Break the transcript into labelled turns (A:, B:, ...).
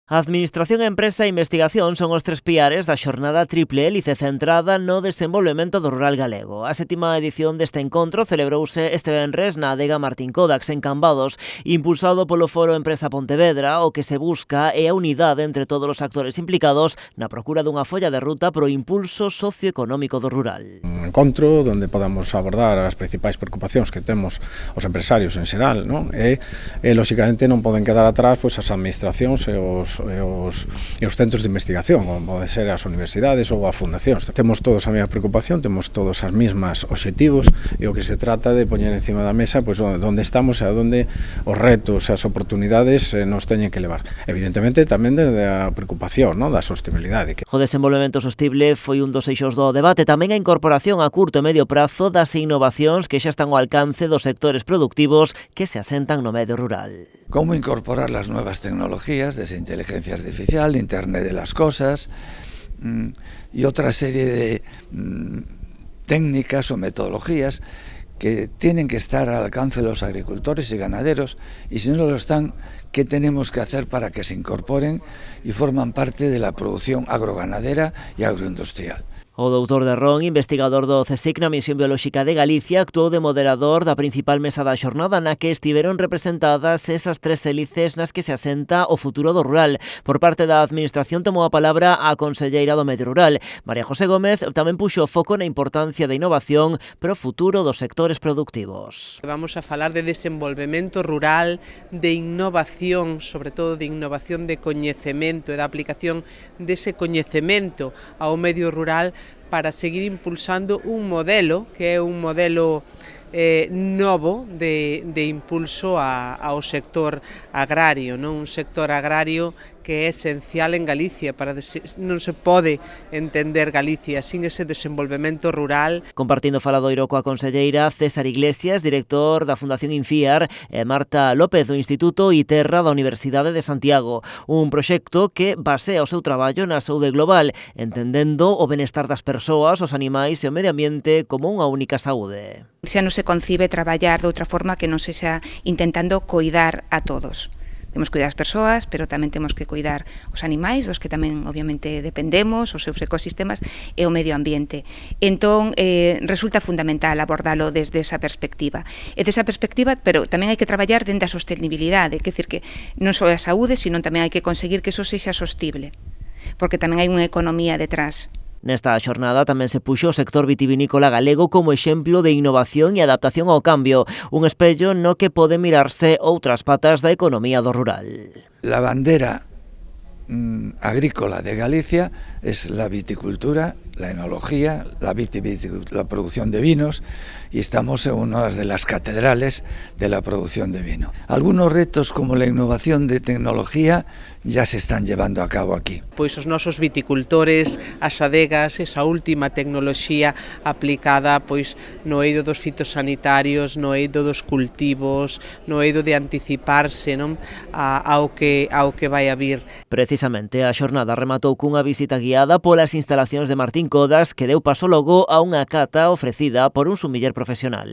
A: Administración, empresa e investigación son os tres piares da xornada triple hélice centrada no desenvolvemento do rural galego. A sétima edición deste encontro celebrouse este venres na adega Martín Codax en Cambados, impulsado polo Foro Empresa Pontevedra. O que se busca é a unidade entre todos os actores implicados na procura dunha folla de ruta pro impulso socioeconómico do rural.
B: Un encontro onde podamos abordar as principais preocupacións que temos os empresarios en xeral, non? E lóxicamente non poden quedar atrás pois as administracións e os centros de investigación, como pode ser as universidades ou as fundacións. Temos todos a mesma preocupación, temos todos as mesmas obxectivos e o que se trata de poñer encima da mesa pois onde estamos e onde os retos e as oportunidades nos teñen que levar. Evidentemente tamén desde a preocupación, non, da sostenibilidade.
A: O desenvolvemento sostible foi un dos eixos do debate, tamén a incorporación a curto e medio prazo das innovacións que xa están ao alcance dos sectores productivos que se asentan no medio rural.
C: Cómo incorporar las nuevas tecnologías, desde inteligencia artificial, Internet de las cosas y otra serie de técnicas o metodologías que tienen que estar al alcance de los agricultores y ganaderos, y si no lo están, ¿qué tenemos que hacer para que se incorporen y forman parte de la producción agroganadera y agroindustrial?
A: O doutor de Ron, investigador do CSIC na Misión Biolóxica de Galicia, actuou de moderador da principal mesa da xornada na que estiveron representadas esas tres hélices nas que se asenta o futuro do rural. Por parte da Administración tomou a palabra a conselleira do Medio Rural. María José Gómez tamén puxo o foco na importancia da innovación para o futuro dos sectores productivos.
D: Vamos a falar de desenvolvemento rural, de innovación, sobre todo de innovación de coñecemento e da aplicación dese coñecemento ao medio rural para seguir impulsando un modelo que é un modelo novo de impulso ao sector agrario, non? Un sector agrario que é esencial en Galicia. Non se pode entender Galicia sin ese desenvolvemento rural.
A: Compartindo faladoiro coa conselleira César Iglesias, director da Fundación Infiar, e Marta López do Instituto ITERRA da Universidade de Santiago. Un proxecto que basea o seu traballo na saúde global, entendendo o benestar das persoas, os animais e o medio ambiente como unha única saúde.
E: Xa non se concibe traballar de outra forma que non sexa intentando coidar a todos. Temos que cuidar as persoas, pero tamén temos que cuidar os animais, dos que tamén obviamente dependemos, os seus ecosistemas e o medio ambiente. Entón, resulta fundamental abordalo desde esa perspectiva. E desa perspectiva, pero tamén hai que traballar dentro da sostenibilidade, quer dizer que non só a saúde, sino tamén hai que conseguir que eso sexa sostible, porque tamén hai unha economía detrás.
A: Nesta xornada tamén se puxo o sector vitivinícola galego como exemplo de innovación e adaptación ao cambio, un espello no que pode mirarse outras patas da economía do rural.
C: La bandera agrícola de Galicia es la viticultura, la enología, la producción de vinos, y estamos en una de las catedrales de la producción de vino. Algunos retos como la innovación de tecnología ya se están llevando a cabo aquí.
D: Pois os nosos viticultores, as adegas, esa última tecnoloxía aplicada pois no eido dos fitosanitarios, no eido dos cultivos, no eido de anticiparse, non, ao que vai a vir.
A: Precisamente a xornada rematou cunha visita guiada polas instalacións de Martín Codax que deu paso logo a unha cata ofrecida por un sumiller profesional.